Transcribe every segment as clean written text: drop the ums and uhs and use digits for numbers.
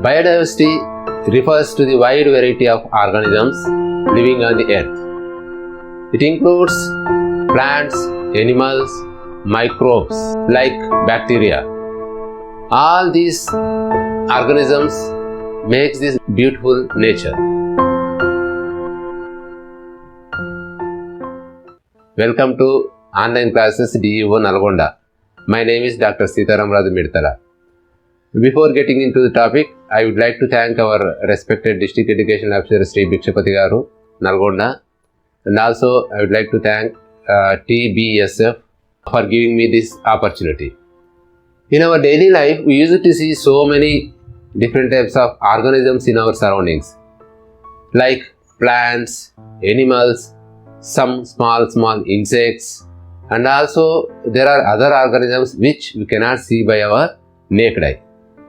Biodiversity refers to the wide variety of organisms living on the earth. It includes plants, animals, microbes like bacteria. All these organisms makes this beautiful nature. Welcome to online classes DEO Nalgonda. My name is Dr. Sitaram Raju Midtala. Before getting into the topic, I would like to thank our respected District Education Officer Sri Bhikshapati Garu, Nalgonda, and also I would like to thank TBSF for giving me this opportunity. In our daily life, we used to see so many different types of organisms in our surroundings, like plants, animals, some small insects, and also there are other organisms which we cannot see by our naked eye.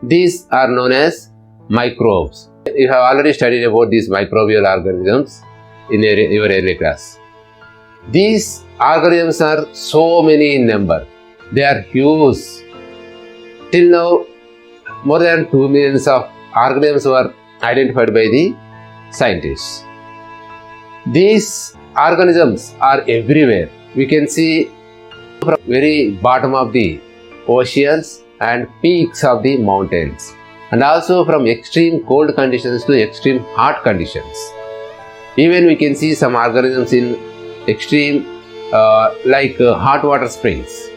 These are known as microbes. You have already studied about these microbial organisms in your early class. These organisms are so many in number. They are huge. Till now, more than 2 million of organisms were identified by the scientists. These organisms are everywhere. We can see from very bottom of the oceans and peaks of the mountains, and also from extreme cold conditions to extreme hot conditions. Even we can see some organisms in extreme hot water springs.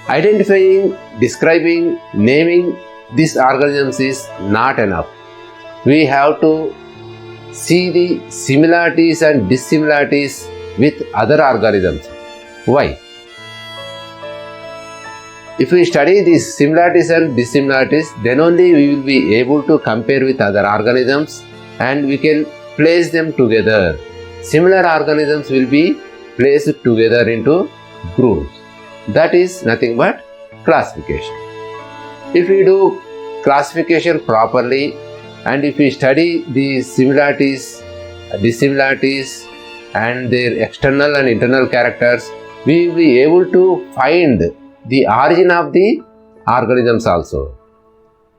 Identifying, describing, naming these organisms is not enough. We have to see the similarities and dissimilarities with other organisms. Why? If we study these similarities and dissimilarities, then only we will be able to compare with other organisms and we can place them together. Similar organisms will be placed together into groups. That is nothing but classification. If we do classification properly, and if we study the similarities, dissimilarities, and their external and internal characters, we will be able to find the origin of the organisms also,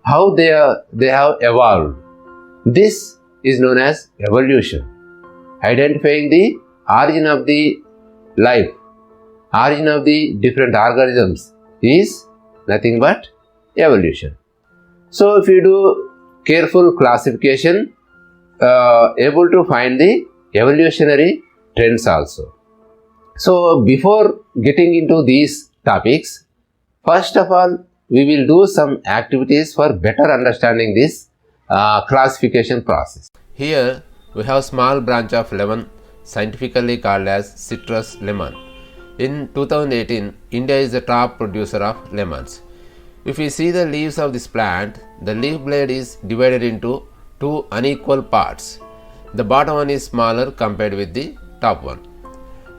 how they have evolved. This is known as evolution. Identifying the origin of the life, origin of the different organisms is nothing but evolution. So if you do careful classification, able to find the evolutionary trends also. So before getting into these topics, first of all, we will do some activities for better understanding this classification process. Here we have small branch of lemon, scientifically called as citrus lemon. In 2018, India is the top producer of lemons. If we see the leaves of this plant, the leaf blade is divided into two unequal parts. The bottom one is smaller compared with the top one.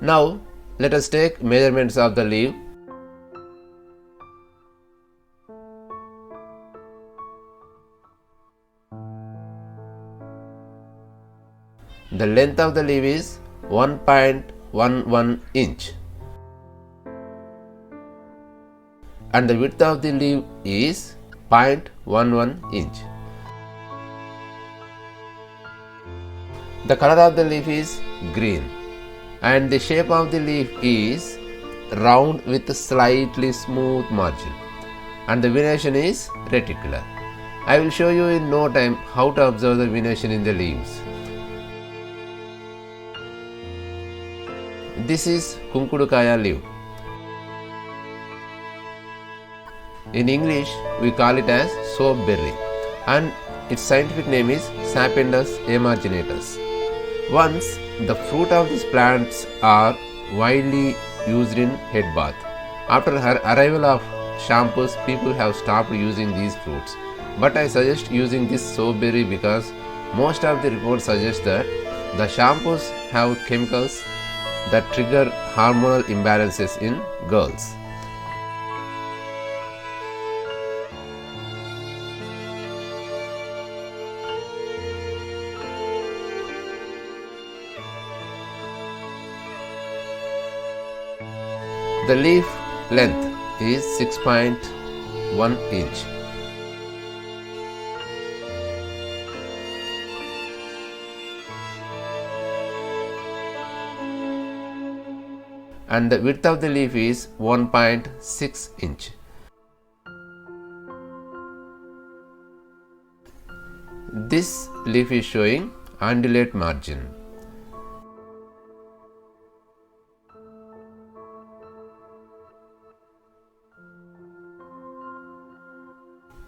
Now, let us take measurements of the leaf. The length of the leaf is 1.11 inch. And the width of the leaf is 0.11 inch. The color of the leaf is green and the shape of the leaf is round with a slightly smooth margin, and the venation is reticular. I will show you in no time how to observe the venation in the leaves. This is Kunkudukaya leaf. In English, we call it as soapberry, and its scientific name is Sapindus amarginatus. Once the fruit of these plants are widely used in head bath. After arrival of shampoos, people have stopped using these fruits. But I suggest using this soapberry because most of the reports suggest that the shampoos have chemicals that trigger hormonal imbalances in girls. The leaf length is 6.1 inch. and the width of the leaf is 1.6 inch. This leaf is showing undulate margin.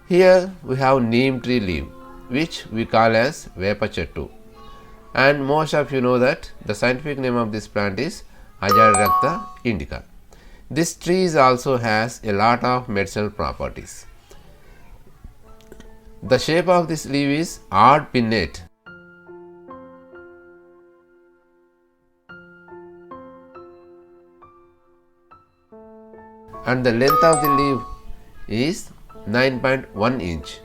Here we have neem tree leaf, which we call as Vepachettu, and most of you know that the scientific name of this plant is Azadirachta indica. This tree also has a lot of medicinal properties. The shape of this leaf is odd pinnate. And the length of the leaf is 9.1 inch.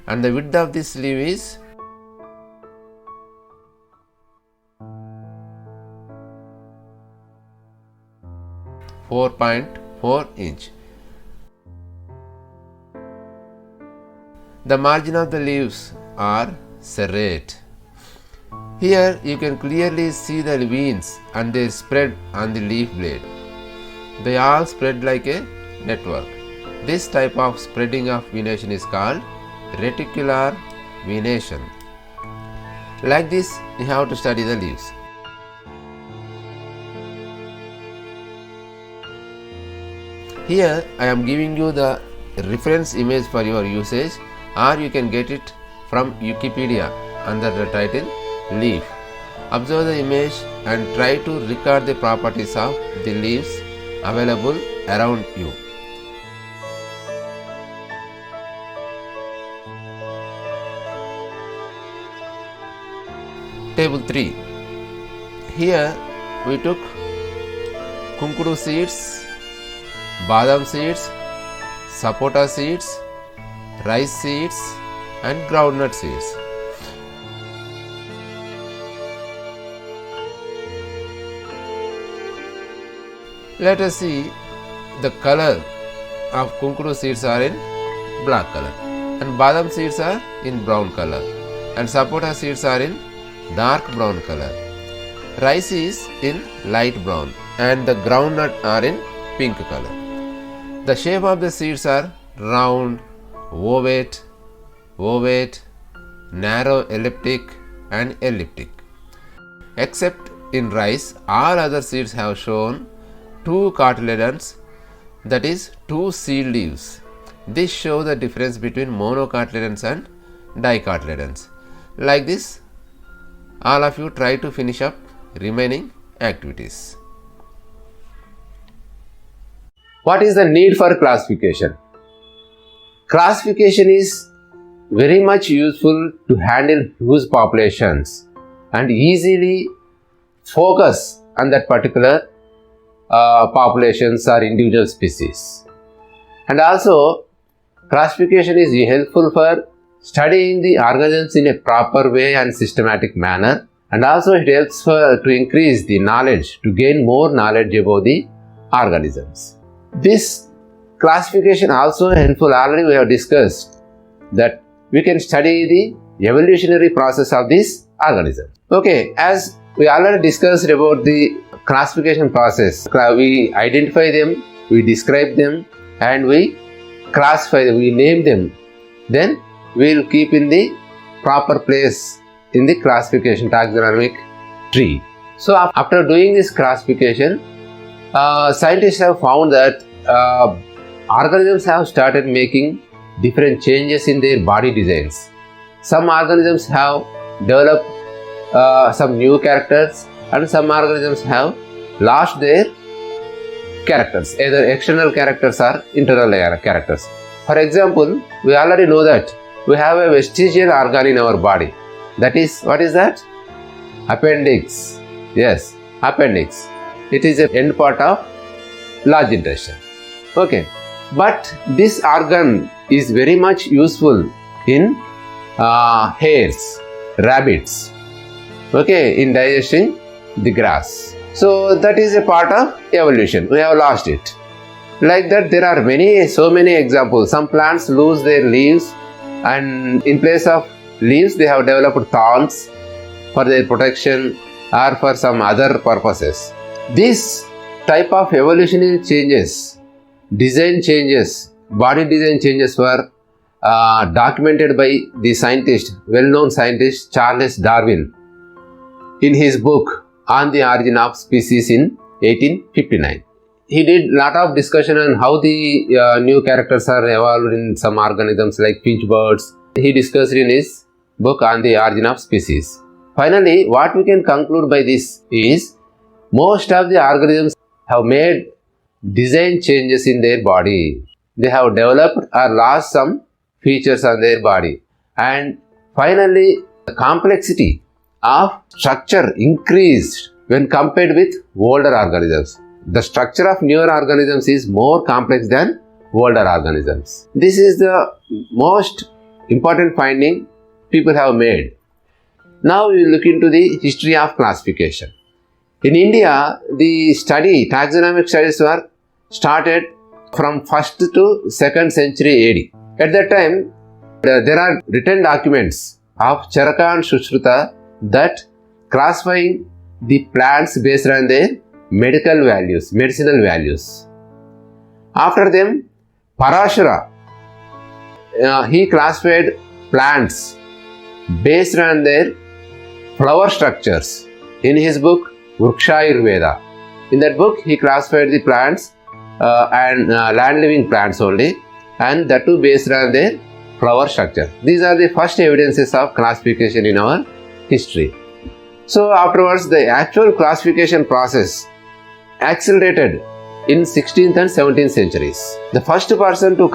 And the width of this leaf is 4.4 inch. The margin of the leaves are serrate. Here you can clearly see the veins and they spread on the leaf blade. They all spread like a network. This type of spreading of venation is called reticular venation. Like this, you have to study the leaves. Here I am giving you the reference image for your usage, or you can get it from Wikipedia under the title leaf. Observe the image and try to record the properties of the leaves available around you. Table 3. Here we took kunkudu seeds, badam seeds, sapota seeds, rice seeds and groundnut seeds. Let us see the color of kunkudu seeds are in black color and badam seeds are in brown color and sapota seeds are in dark brown color. Rice is in light brown and the groundnut are in pink color. The shape of the seeds are round, ovate, narrow elliptic and elliptic. Except in rice, all other seeds have shown two cotyledons, that is two seed leaves. This shows the difference between monocotyledons and dicotyledons. Like this, all of you try to finish up remaining activities. What is the need for classification? Classification is very much useful to handle huge populations and easily focus on that particular populations or individual species. And also, classification is helpful for studying the organisms in a proper way and systematic manner, and also it helps to increase the knowledge, to gain more knowledge about the organisms. This classification also helpful, already we have discussed that we can study the evolutionary process of this organism. Okay, as we already discussed about the classification process, we identify them, we describe them and we classify them, we name them, then we will keep in the proper place in the classification taxonomic tree. So after doing this classification, scientists have found that organisms have started making different changes in their body designs. Some organisms have developed some new characters and some organisms have lost their characters, either external characters or internal characters. For example, we already know that we have a vestigial organ in our body. That is, what is that? Appendix. Yes, appendix. It is an end part of large intestine. Okay, but this organ is very much useful in hares, rabbits, okay, in digesting the grass. So that is a part of evolution. We have lost it. Like that, there are so many examples. Some plants lose their leaves and in place of leaves, they have developed thorns for their protection or for some other purposes. This type of evolutionary changes, design changes, body design changes were documented by the scientist, well-known scientist Charles Darwin in his book On the Origin of Species in 1859. He did lot of discussion on how the new characters are evolved in some organisms like finch birds. He discussed in his book On the Origin of Species. Finally, what we can conclude by this is most of the organisms have made design changes in their body. They have developed or lost some features on their body. And finally, the complexity of structure increased when compared with older organisms. The structure of newer organisms is more complex than older organisms. This is the most important finding people have made. Now we will look into the history of classification. In India, the taxonomic studies were started from 1st to 2nd century AD. At that time, there are written documents of Charaka and Sushruta that classifying the plants based on their medicinal values. After them, Parashara, he classified plants based on their flower structures in his book Vrukshayurveda. In that book, he classified the plants and land-living plants only, and that too based on their flower structure. These are the first evidences of classification in our history. So afterwards, the actual classification process accelerated in 16th and 17th centuries. The first person to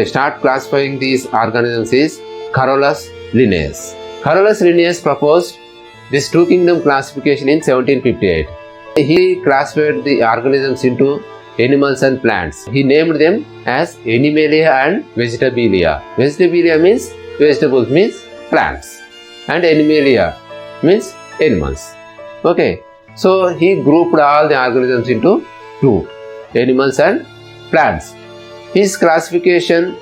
start classifying these organisms is Carolus Linnaeus. Carolus Linnaeus proposed this two-kingdom classification in 1758. He classified the organisms into animals and plants. He named them as Animalia and Vegetabilia. Vegetabilia means vegetables, means plants, and Animalia means animals. Okay. So he grouped all the organisms into two, animals and plants. His classification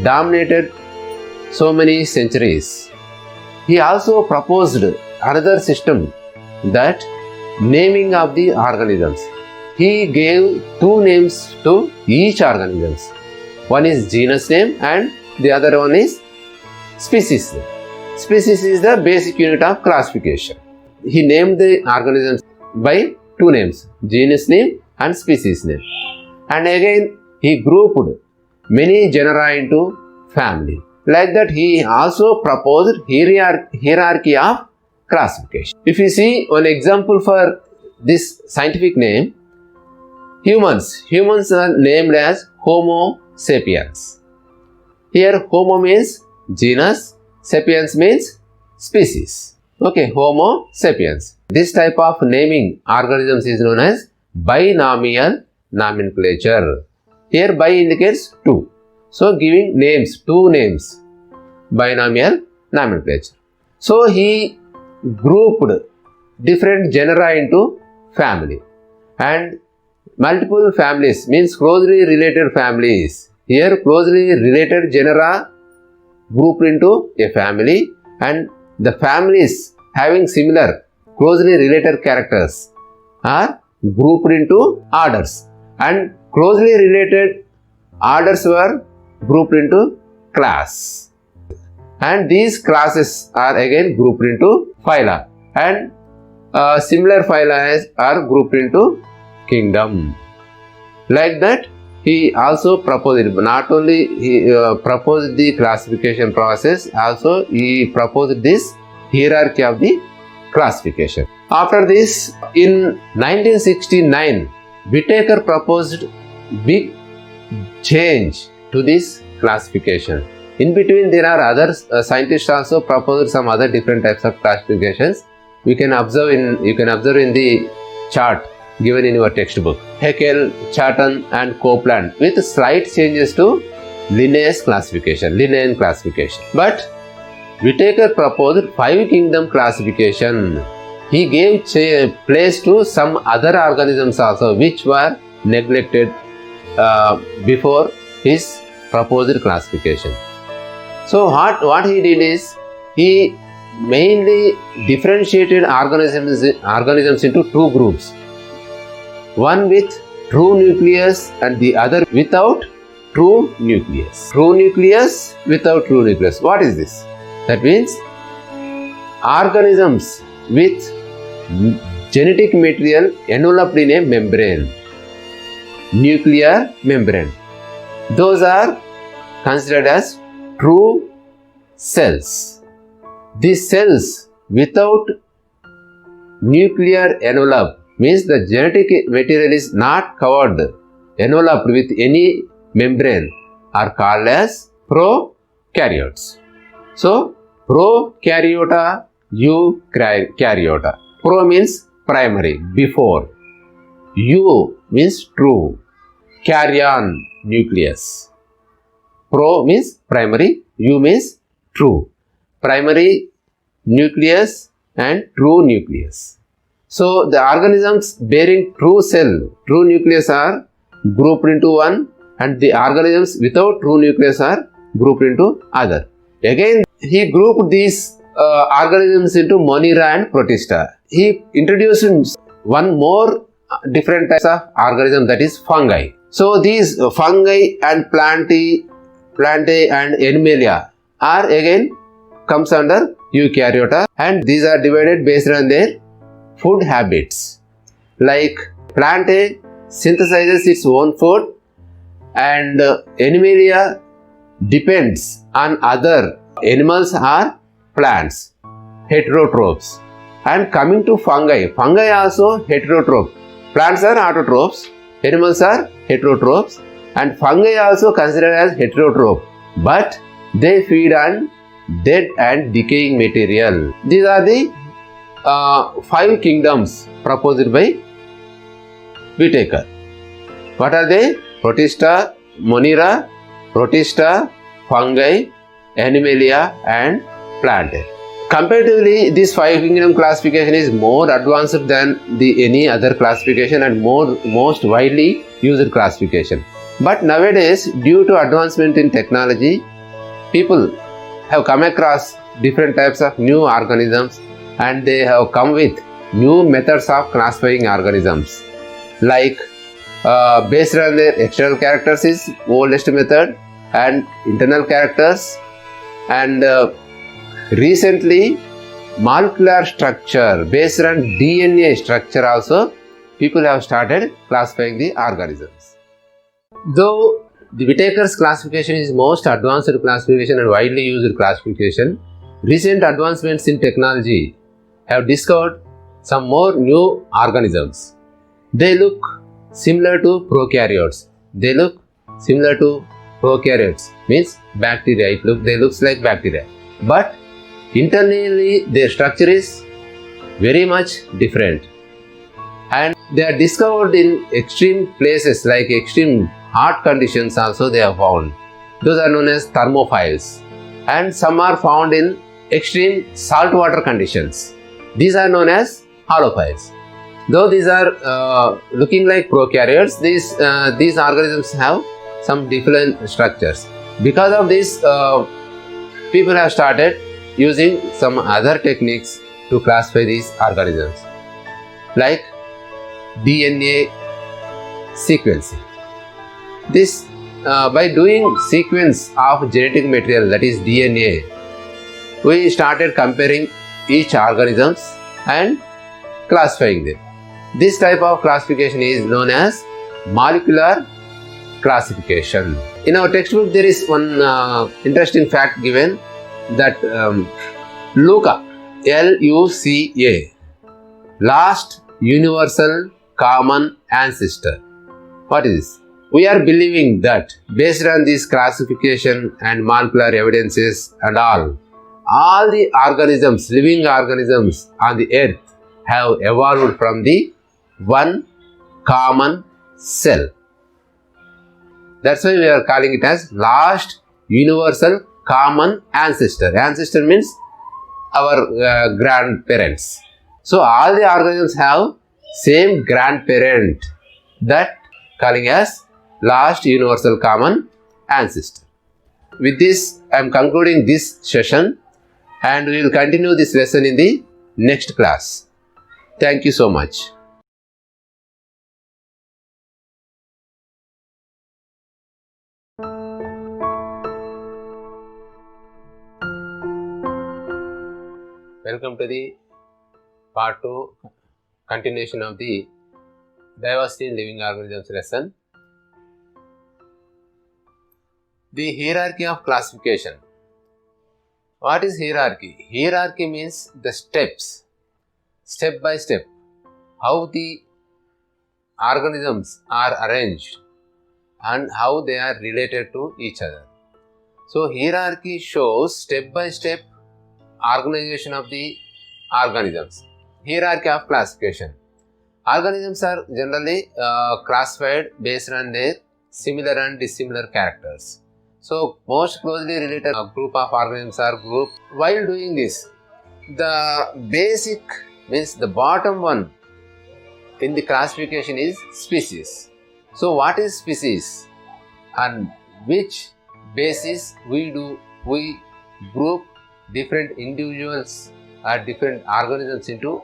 dominated so many centuries. He also proposed another system, that naming of the organisms. He gave two names to each organism. One is genus name and the other one is species name. Species is the basic unit of classification. He named the organisms by two names, genus name and species name. And again, he grouped many genera into family. Like that, he also proposed hierarchy of classification. If you see one example for this scientific name, humans are named as Homo sapiens. Here, Homo means genus, sapiens means species. Okay, Homo sapiens. This type of naming organisms is known as binomial nomenclature. Here, bi indicates two. So, giving names, two names, binomial nomenclature. So, he grouped different genera into family, and multiple families means closely related families. Here, closely related genera grouped into a family, and the families having similar closely related characters are grouped into orders, and closely related orders were grouped into class, and these classes are again grouped into phyla, and similar phyla are grouped into kingdom. Like that, he also proposed, not only he proposed the classification process, also he proposed this hierarchy of the classification. After this, in 1969, Whittaker proposed big change to this classification. In between, there are other scientists also proposed some other different types of classifications. You can observe in the chart given in your textbook. Haeckel, Charton and Copeland with slight changes to Linnaean classification. But Whittaker proposed 5-kingdom classification. He gave place to some other organisms also which were neglected before his proposed classification. So what he did is, he mainly differentiated organisms into two groups. One with true nucleus and the other without true nucleus. True nucleus without true nucleus. What is this? That means organisms with genetic material enveloped in a membrane, nuclear membrane. Those are considered as true cells. These cells without nuclear envelope means the genetic material is not covered, enveloped with any membrane, are called as prokaryotes. So, prokaryota, eukaryota. Pro means primary, before. U means true. Karyon, nucleus. Pro means primary, U means true. Primary nucleus and true nucleus. So, the organisms bearing true cell, true nucleus are grouped into one, and the organisms without true nucleus are grouped into other. Again, he grouped these organisms into Monera and Protista. He introduced one more different types of organism, that is fungi. So, these fungi and plantae and animalia are again comes under eukaryota, and these are divided based on their food habits. Like plantae synthesizes its own food, and animalia depends on other animals or plants, heterotrophs. And coming to fungi, fungi also heterotroph. Plants are autotrophs, animals are heterotrophs, and fungi also considered as heterotroph, but they feed on dead and decaying material. These are the 5 kingdoms proposed by Whitaker. What are they? Protista, Monera, Protista, fungi, animalia and plantae. Comparatively, this 5 kingdom classification is more advanced than any other classification and most widely used classification. But nowadays, due to advancement in technology, people have come across different types of new organisms, and they have come with new methods of classifying organisms. Like based on their external characters is oldest method, and internal characters, and recently molecular structure based on DNA structure also people have started classifying the organisms. Though the Whitaker's classification is most advanced classification and widely used classification, recent advancements in technology have discovered some more new organisms. They look similar to prokaryotes. Means bacteria. They looks like bacteria. But internally their structure is very much different. And they are discovered in extreme places, like extreme hot conditions also they are found. Those are known as thermophiles. And some are found in extreme saltwater conditions. These are known as halophiles. Though these are looking like prokaryotes, these organisms have some different structures. Because of this, people have started using some other techniques to classify these organisms, like DNA sequencing. This by doing sequence of genetic material, that is DNA, we started comparing each organisms and classifying them. This type of classification is known as molecular classification. In our textbook, there is one interesting fact given that LUCA, L-U-C-A, last universal common ancestor. What is this? We are believing that based on this classification and molecular evidences and all the organisms, living organisms on the earth have evolved from the one common cell. That's why we are calling it as last universal common ancestor. Ancestor means our grandparents. So all the organisms have same grandparent, that calling as last universal common ancestor. With this, I am concluding this session. and we will continue this lesson in the next class. Thank you so much. Welcome to the part 2 continuation of the diversity in living organisms lesson. The hierarchy of classification. What is hierarchy? Hierarchy means the steps, step by step, how the organisms are arranged and how they are related to each other. So, hierarchy shows step by step organization of the organisms. Hierarchy of classification. Organisms are generally classified based on their similar and dissimilar characters. So, most closely related group of organisms are grouped. While doing this, the basic means the bottom one in the classification is species. So, what is species and which basis we group different individuals or different organisms into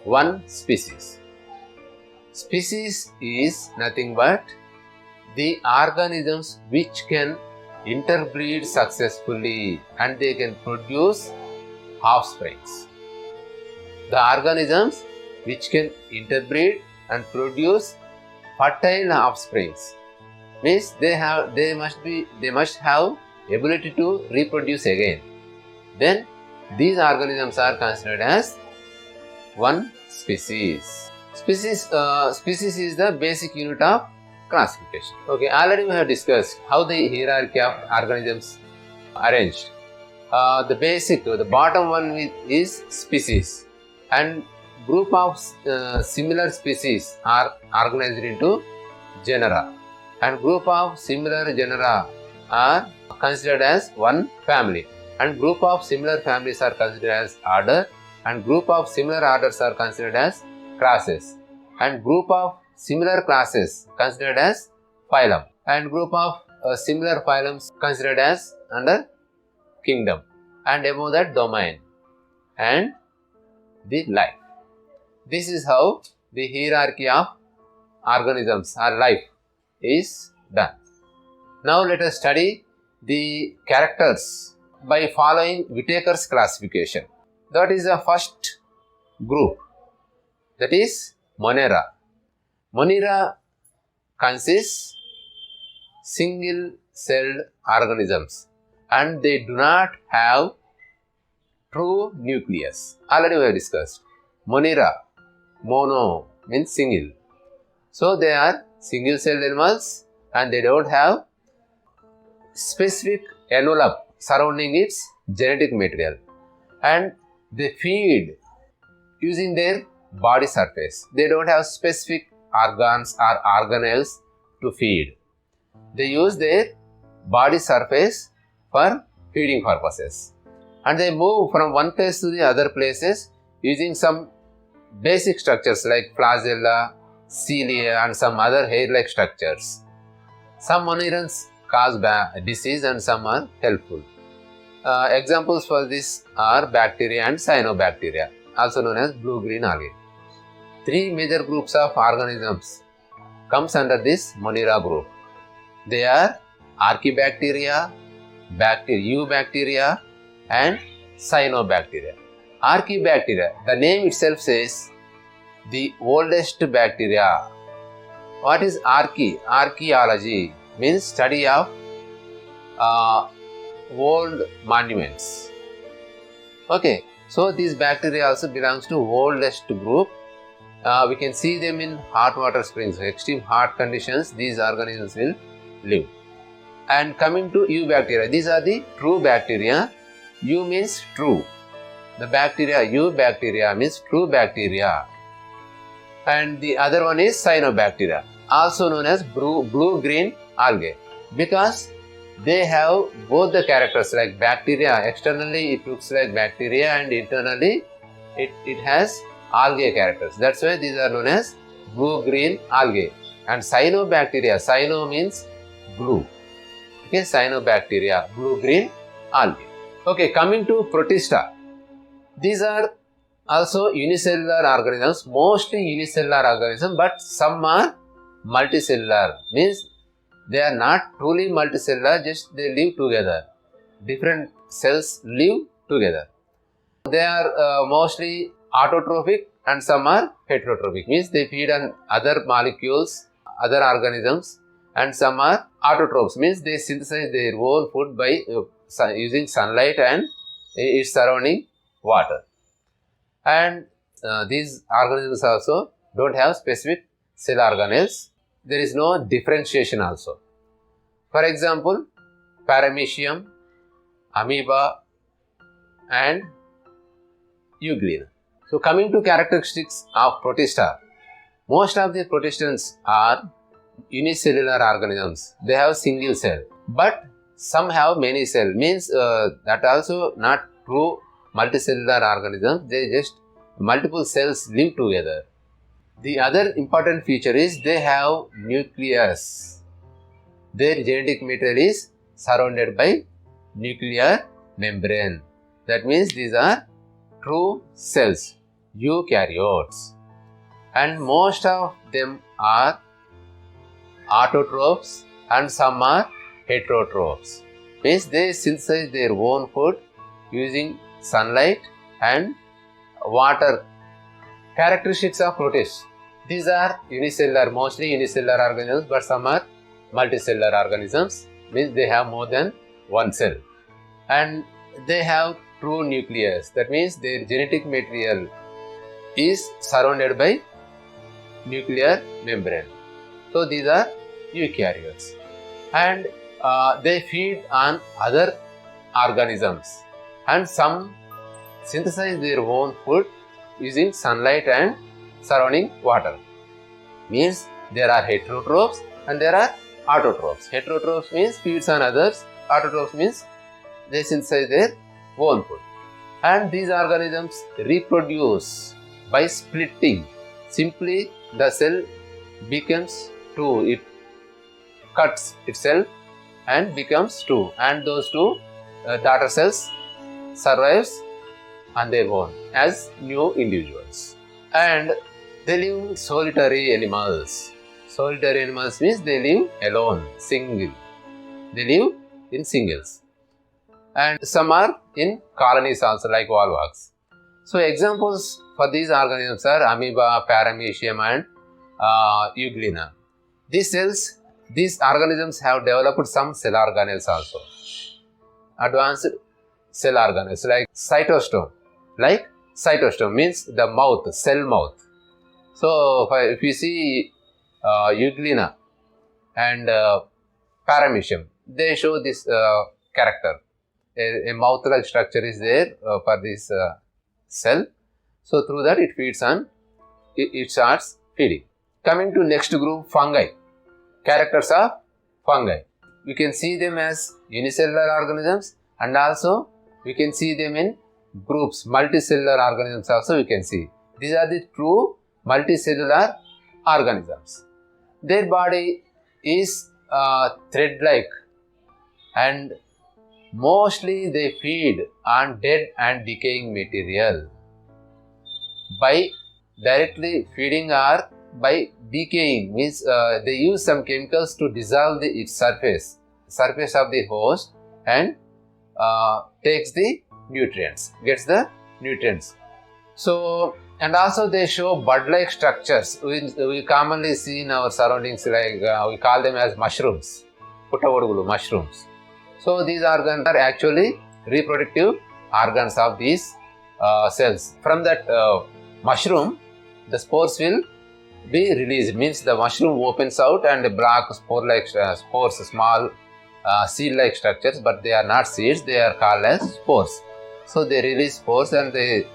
one species. Species is nothing but the organisms which can interbreed successfully and they can produce offsprings. The organisms which can interbreed and produce fertile offsprings means they must have ability to reproduce again. Then these organisms are considered as one species. Species is the basic unit of classification. Okay, already we have discussed how the hierarchy of organisms arranged. The bottom one is species, and group of similar species are organized into genera, and group of similar genera are considered as one family, and group of similar families are considered as order, and group of similar orders are considered as classes, and group of similar classes considered as phylum, and group of similar phylums considered as under kingdom, and above that domain and the life. This is how the hierarchy of organisms or life is done. Now let us study the characters by following Whittaker's classification. That is the first group, that is Monera. Monera consists single-celled organisms and they do not have true nucleus. Already we have discussed. Monera, mono means single. So they are single-celled animals and they don't have specific envelope surrounding its genetic material, and they feed using their body surface. They don't have specific organs or organelles to feed. They use their body surface for feeding purposes, and they move from one place to the other places using some basic structures like flagella, cilia and some other hair-like structures. Some monerans cause disease and some are helpful. Examples for this are bacteria and cyanobacteria, also known as blue-green algae. Three major groups of organisms comes under this Monera group. They are Archaebacteria, Eubacteria and Cyanobacteria. Archaebacteria, the name itself says the oldest bacteria. What is archaeology? Means study of old monuments. Okay, so these bacteria also belongs to oldest group. We can see them in hot water springs, extreme hot conditions. These organisms will live. And coming to Eubacteria, these are the true bacteria. Eu means true. The bacteria Eubacteria means true bacteria. And the other one is Cyanobacteria, also known as blue-green algae, because they have both the characters like bacteria. Externally it looks like bacteria and internally it has algae characters. That's why these are known as blue-green algae. And Cyanobacteria, cyano means blue. Okay, Cyanobacteria, blue-green algae. Okay, coming to Protista. These are also unicellular organisms, mostly unicellular organisms, but some are multicellular. Means they are not truly multicellular, just they live together. Different cells live together. They are mostly autotrophic and some are heterotrophic. Means they feed on other molecules, other organisms, and some are autotrophs. Means they synthesize their own food by using sunlight and its surrounding water. And these organisms also don't have specific cell organelles. There is no differentiation also. For example, paramecium, amoeba, and euglena. So coming to characteristics of protista, most of the protistans are unicellular organisms. They have single cell, but some have many cell. Means that also not true multicellular organisms. They just multiple cells live together. The other important feature is they have nucleus. Their genetic material is surrounded by nuclear membrane. That means these are true cells, eukaryotes, and most of them are autotrophs and some are heterotrophs. Means they synthesize their own food using sunlight and water. Characteristics of protists. These are unicellular, mostly unicellular organisms, but some are multicellular organisms. Means they have more than one cell, and they have true nucleus. That means their genetic material is surrounded by nuclear membrane. So these are eukaryotes, and they feed on other organisms, and some synthesize their own food using sunlight and surrounding water. Means there are heterotrophs and there are autotrophs. Heterotrophs means feeds on others. Autotrophs means they synthesize their own food. And these organisms reproduce by splitting. Simply the cell becomes two. It cuts itself and becomes two. And those two daughter cells survives on their own as new individuals. And they live solitary animals. Solitary animals means they live alone, single. They live in singles. And some are in colonies also, like volvox. So examples for these organisms are amoeba, paramecium, and euglena. These organisms have developed some cell organelles also. Advanced cell organelles like cytostome. Like cytostome means the mouth, cell mouth. So if you see euglena and paramecium, they show this character. A mouth-like structure is there for this cell. So through that it feeds on, it starts feeding. Coming to next group, fungi. Characters of fungi. We can see them as unicellular organisms, and also we can see them in groups, multicellular organisms also we can see. These are the true multicellular organisms. Their body is thread-like, and mostly they feed on dead and decaying material. By directly feeding or by decaying means they use some chemicals to dissolve its surface of the host, and takes the nutrients, gets the nutrients. So, and also they show bud-like structures. We commonly see in our surroundings, like we call them as mushrooms, puttavodugulu, mushrooms. So these organs are actually reproductive organs of these cells. From that mushroom, the spores will be released. Means the mushroom opens out and black spore-like spores, small seed-like structures, but they are not seeds. They are called as spores. So they release spores and they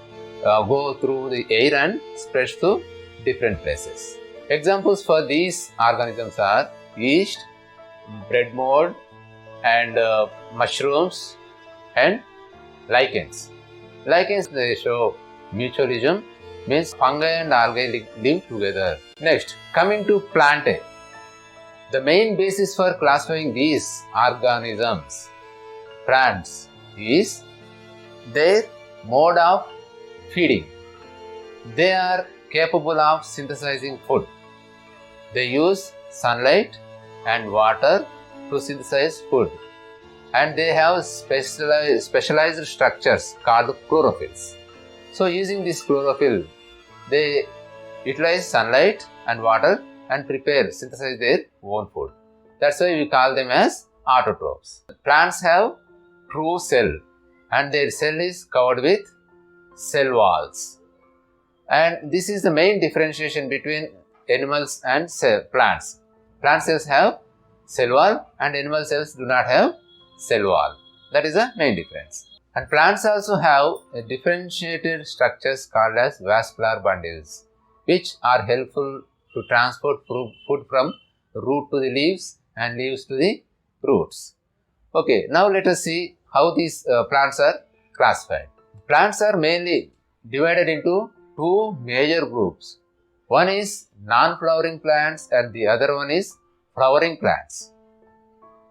go through the air and spread to different places. Examples for these organisms are yeast, bread mold, and mushrooms, and lichens. Lichens, they show mutualism, means fungi and algae live together. Next, coming to plantae. The main basis for classifying these organisms, plants, is their mode of feeding. They are capable of synthesizing food. They use sunlight and water to synthesize food, and they have specialized structures called chlorophylls. So using this chlorophyll, they utilize sunlight and water and synthesize their own food. That's why we call them as autotrophs. Plants have true cell, and their cell is covered with cell walls. And this is the main differentiation between animals and plants. Plant cells have cell wall and animal cells do not have cell wall. That is the main difference. And plants also have differentiated structures called as vascular bundles, which are helpful to transport food from root to the leaves and leaves to the roots. Okay, now let us see how these plants are classified. Plants are mainly divided into two major groups. One is non-flowering plants and the other one is flowering plants.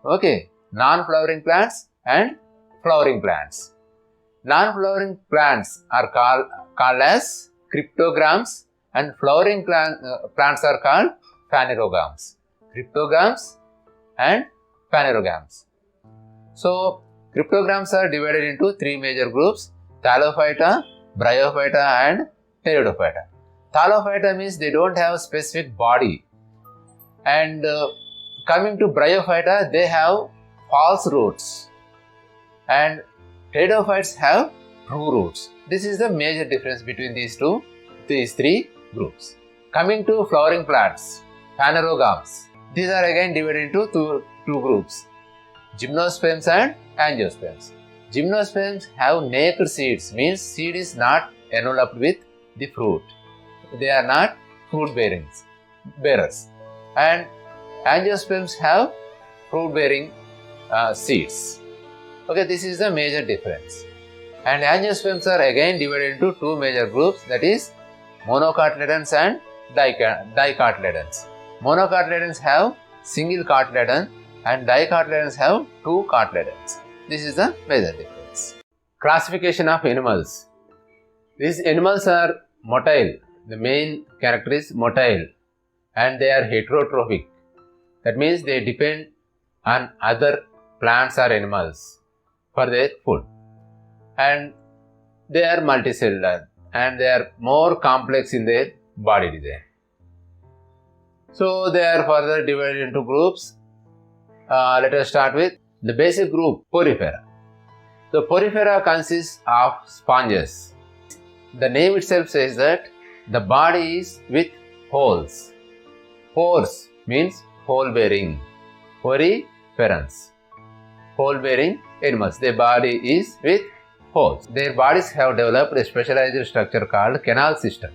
Okay, non-flowering plants and flowering plants. Non-flowering plants are called as cryptogams, and flowering plants are called phanerogams. Cryptogams and phanerogams. So, cryptogams are divided into three major groups: Thallophyta, Bryophyta and Pteridophyta. Thallophyta means they don't have a specific body, and coming to Bryophyta, they have false roots, and Pteridophytes have true roots. This is the major difference between these three groups. Coming to flowering plants, phanerogams. These are again divided into two groups: gymnosperms and angiosperms. Gymnosperms have naked seeds, means seed is not enveloped with the fruit. They are not fruit bearers. And angiosperms have fruit bearing seeds. Okay, this is the major difference. And angiosperms are again divided into two major groups, that is monocotyledons and dicotyledons. Monocotyledons have single cotyledon and dicotyledons have two cotyledons. This is the major difference. Classification of animals. These animals are motile. The main character is motile, and they are heterotrophic. That means they depend on other plants or animals for their food. And they are multicellular, and they are more complex in their body design. So they are further divided into groups. Let us start with the basic group, Porifera. The Porifera consists of sponges. The name itself says that the body is with holes. Pores means hole bearing. Poriferans, hole bearing animals. Their body is with holes. Their bodies have developed a specialized structure called canal system.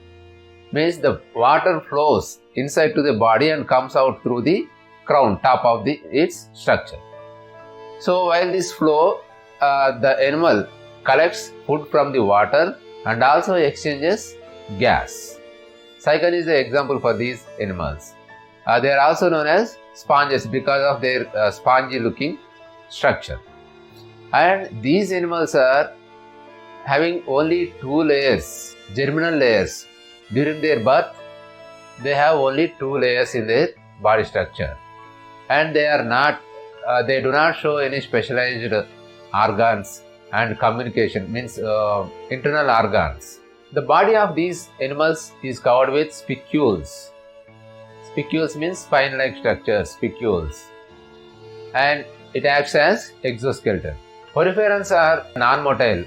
Means the water flows inside to the body and comes out through the crown, top of its structure. So while this flow, the animal collects food from the water and also exchanges gas. Cycle is the example for these animals. They are also known as sponges because of their spongy looking structure. And these animals are having only two layers, germinal layers. During their birth, they have only two layers in their body structure, and they do not show any specialized organs and communication, means internal organs. The body of these animals is covered with spicules. Spicules means spine-like structures, spicules, and it acts as exoskeleton. Poriferans are non-motile.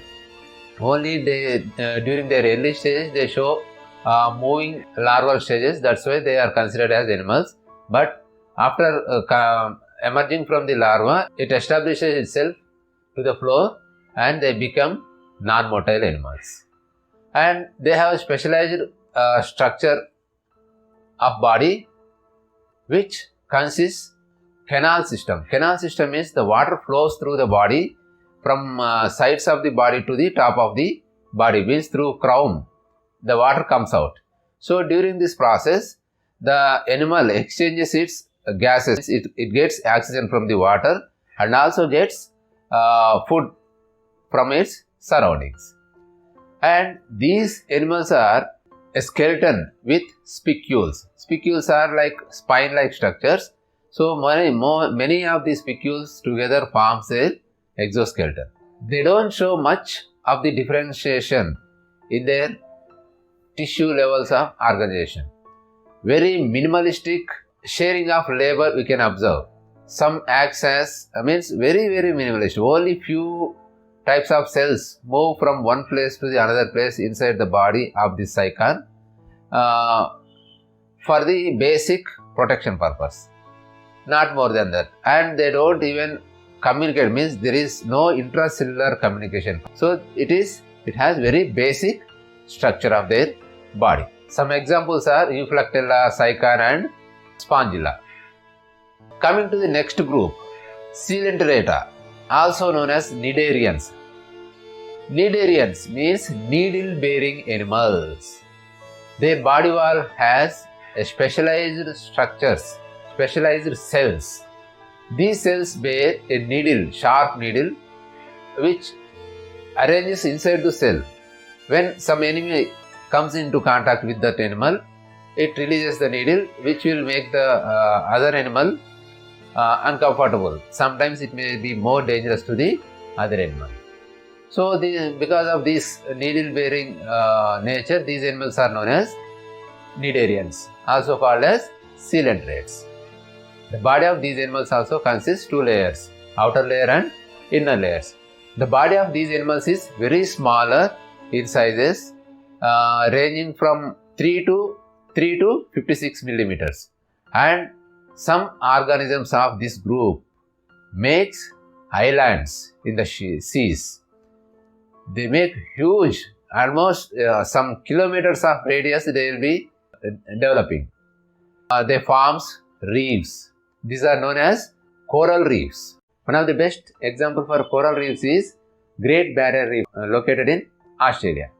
Only during their early stages they show moving larval stages. That's why they are considered as animals. But after emerging from the larva, it establishes itself to the floor and they become non-motile animals. And they have a specialized structure of body which consists canal system. Canal system means the water flows through the body from sides of the body to the top of the body, means through crown the water comes out. So during this process, the animal exchanges its gases. It gets oxygen from the water and also gets food from its surroundings. And these animals are a skeleton with spicules. Spicules are like spine-like structures. So many of these spicules together forms a exoskeleton. They don't show much of the differentiation in their tissue levels of organization. Very minimalistic sharing of labor we can observe. Some acts as means very minimalist. Only few types of cells move from one place to the another place inside the body of the cycon for the basic protection purpose. Not more than that. And they don't even communicate, means there is no intracellular communication. So it has very basic structure of their body. Some examples are Euflectella, cycon and Spongilla. Coming to the next group, Coelenterata, also known as Cnidarians. Cnidarians means needle-bearing animals. Their body wall has a specialized structures, specialized cells. These cells bear a needle, sharp needle, which arranges inside the cell. When some enemy comes into contact with that animal, it releases the needle, which will make the other animal uncomfortable. Sometimes it may be more dangerous to the other animal. So because of this needle-bearing nature, these animals are known as Cnidarians, also called as coelenterates. The body of these animals also consists two layers, outer layer and inner layers. The body of these animals is very smaller in sizes, ranging from 3 to 56 millimeters. And some organisms of this group makes islands in the seas. They make huge, almost some kilometers of radius they will be developing. They forms reefs. These are known as coral reefs. One of the best example for coral reefs is Great Barrier Reef, located in Australia.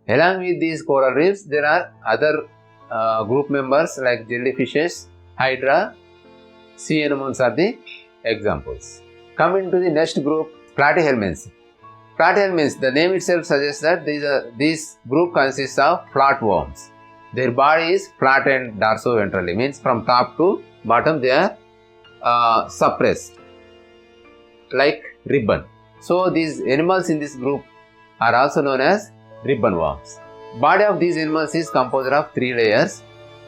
Along with these coral reefs, there are other group members like jellyfishes, hydra, sea anemones are the examples. Coming to the next group, platyhelminths. Platyhelminths, the name itself suggests that this group consists of flatworms. Their body is flattened dorsoventrally, means from top to bottom they are suppressed like ribbon. So these animals in this group are also known as ribbon worms. Body of these animals is composed of 3 layers,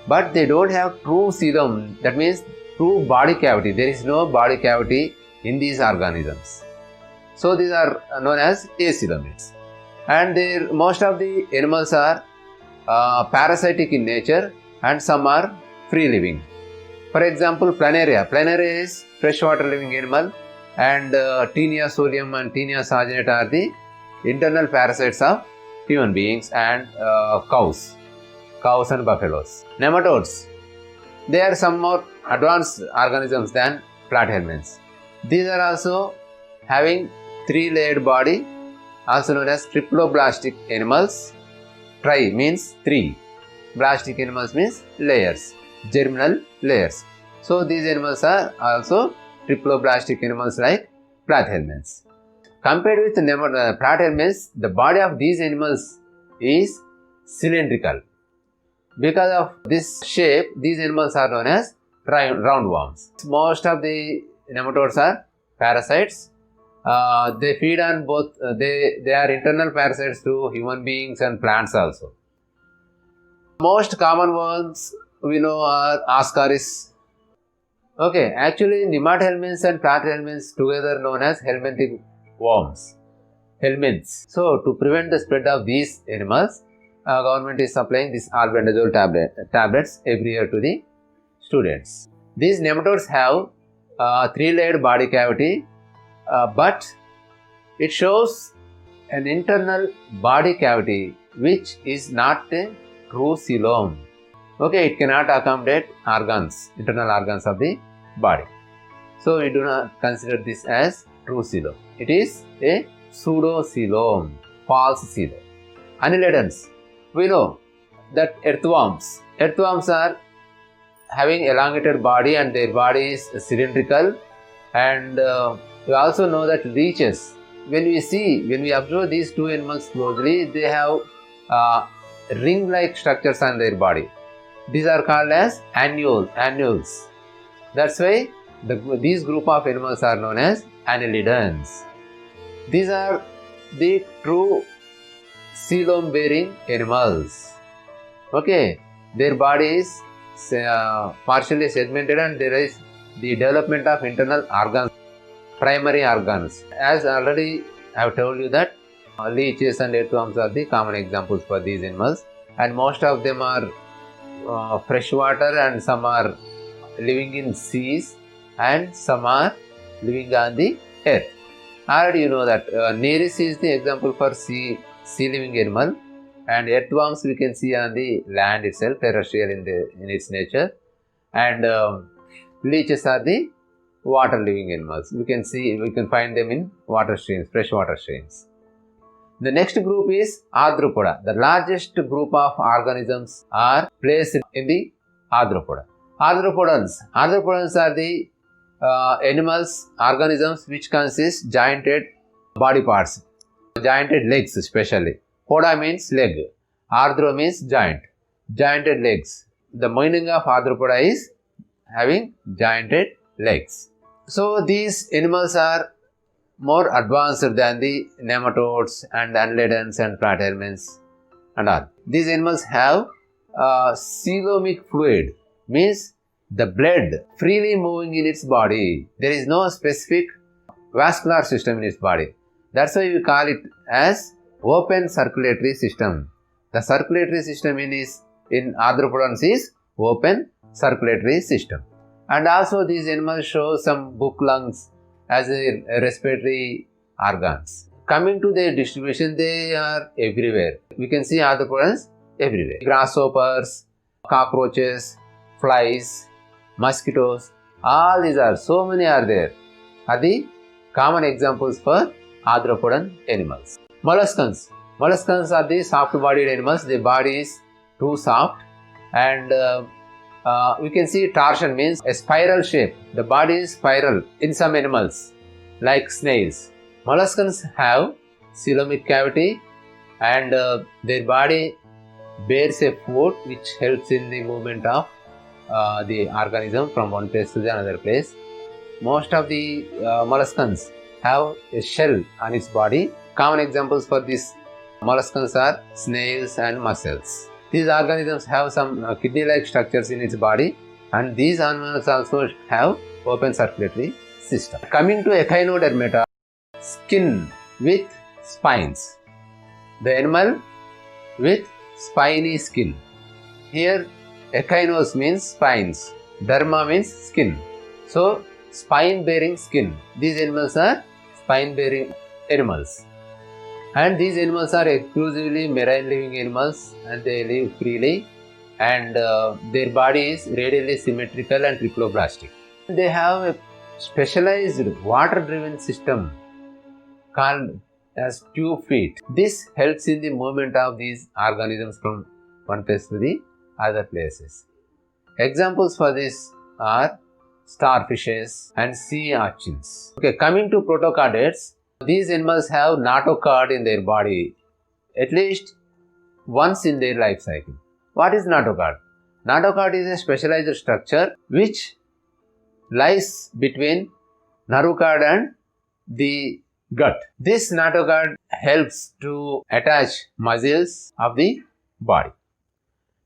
but they don't have true coelom, that means true body cavity. There is no body cavity in these organisms. So these are known as acoelomates. And most of the animals are parasitic in nature and some are free living. For example, Planaria. Planaria is freshwater living animal, and Taenia solium and Taenia sarginata are the internal parasites of human beings and cows and buffaloes. Nematodes. They are some more advanced organisms than platyhelminths. These are also having 3-layered body, also known as triploblastic animals. Tri means 3. Blastic animals means layers, germinal layers. So these animals are also triploblastic animals like platyhelminths. Compared with platyhelminths, the body of these animals is cylindrical. Because of this shape, these animals are known as roundworms. Most of the nematodes are parasites. They feed on both, they are internal parasites to human beings and plants also. Most common ones we know are Ascaris. Okay, actually nematohelminths and platyhelminths together known as helminthic worms. Helminths. So to prevent the spread of these animals, government is supplying this albendazole tablets every year to the students. These nematodes have 3-layered body cavity, but it shows an internal body cavity which is not a true coelom. Okay, it cannot accommodate organs, internal organs of the body. So we do not consider this as true coelom. It is a pseudo-coelom, false coelom. Annelidans. We know that earthworms are having elongated body and their body is cylindrical, and we also know that leeches when we observe these two animals closely, they have ring-like structures on their body. These are called as annuals. That's why these group of animals are known as annelidans. These are the true coelom-bearing animals. Okay, their body is partially segmented and there is the development of internal organs, primary organs. As already I have told you that leeches and earthworms are the common examples for these animals, and most of them are freshwater and some are living in seas and some are living on the earth. Already you know that Nereis is the example for sea living animal, and earthworms we can see on the land itself, terrestrial in its nature, and leeches are the water living animals. We can find them in water streams, freshwater streams. The next group is Arthropoda. The largest group of organisms are placed in the Arthropoda. Arthropodans are the organisms which consist jointed body parts, jointed legs especially. Poda means leg, arthro means jointed legs. The meaning of arthropoda is having jointed legs. So these animals are more advanced than the nematodes and annelidans and platyhelminths and all. These animals have coelomic fluid, means the blood freely moving in its body. There is no specific vascular system in its body. That's why we call it as open circulatory system. The circulatory system in arthropodans is open circulatory system. And also these animals show some book lungs as a respiratory organs. Coming to their distribution, they are everywhere. We can see arthropodans everywhere. Grasshoppers, cockroaches, flies, mosquitoes, all these are, so many are there, are the common examples for arthropodan animals. Molluscans are the soft-bodied animals. Their body is too soft, and we can see torsion means a spiral shape. The body is spiral in some animals like snails. Molluscans have coelomic cavity, and their body bears a foot which helps in the movement of the organism from one place to the another place. Most of the molluscans have a shell on its body. Common examples for these molluscans are snails and mussels. These organisms have some kidney-like structures in its body, and these animals also have open circulatory system. Coming to Echinodermata, skin with spines. The animal with spiny skin. Here, echinos means spines, derma means skin. So, spine-bearing skin. These animals are spine-bearing animals. And these animals are exclusively marine living animals, and they live freely, and their body is radially symmetrical and triploblastic. They have a specialized water-driven system called as tube feet. This helps in the movement of these organisms from one place to the other places. Examples for this are starfishes and sea urchins. Okay, coming to protochordates, these animals have notochord in their body at least once in their life cycle. What is notochord? Notochord is a specialized structure which lies between nerve cord and the gut. This notochord helps to attach muscles of the body.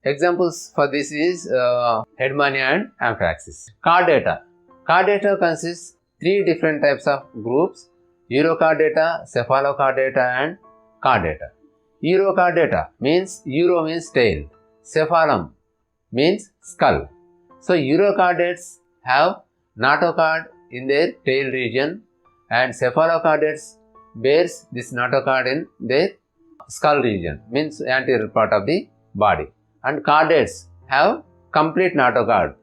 Examples for this is Headmania and Amphiaxis. Chordata. Chordata consists three different types of groups: Urochordata, Cephalochordata and Chordata. Urochordata means tail, cephalum means skull. So urochordates have notochord in their tail region, and cephalochordates bears this notochord in their skull region, means anterior part of the body. And chordates have complete notochord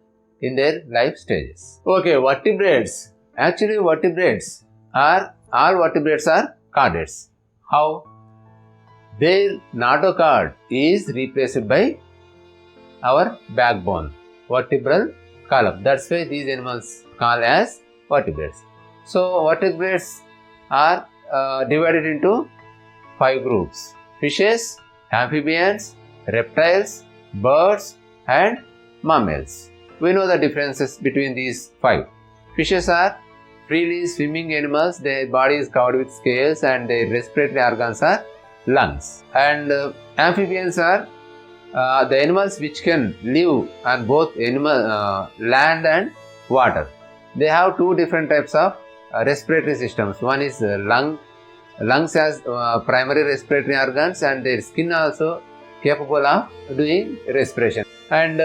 in their life stages. Okay, vertebrates. Actually, all vertebrates are chordates. How? Their notochord is replaced by our backbone, vertebral column. That's why these animals called as vertebrates. So vertebrates are divided into 5 groups: fishes, amphibians, reptiles, birds, and mammals. We know the differences between these 5. Fishes are freely swimming animals. Their body is covered with scales and their respiratory organs are lungs. And amphibians are the animals which can live on both land and water. They have 2 different types of respiratory systems. One is lungs as primary respiratory organs, and their skin also capable of doing respiration. And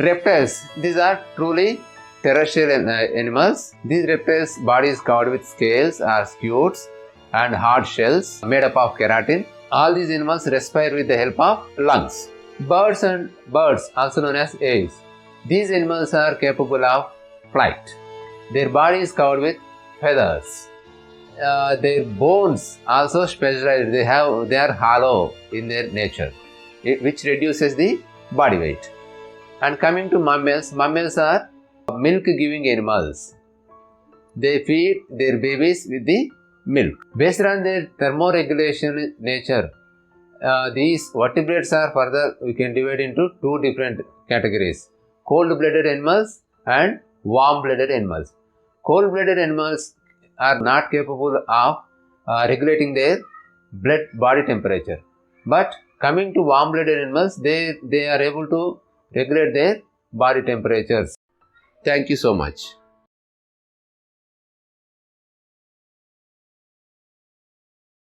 reptiles, these are truly terrestrial animals. These reptiles' body is covered with scales or scutes and hard shells made up of keratin. All these animals respire with the help of lungs. Birds, also known as aves, these animals are capable of flight. Their body is covered with feathers. Their bones also specialized. They are hollow in their nature, which reduces the body weight. And coming to mammals, mammals are milk-giving animals. They feed their babies with the milk. Based on their thermoregulation nature, these vertebrates are further we can divide into 2 different categories: cold-blooded animals and warm-blooded animals. Cold-blooded animals are not capable of regulating their body temperature. But coming to warm-blooded animals, they are able to regulate their body temperatures. Thank you so much.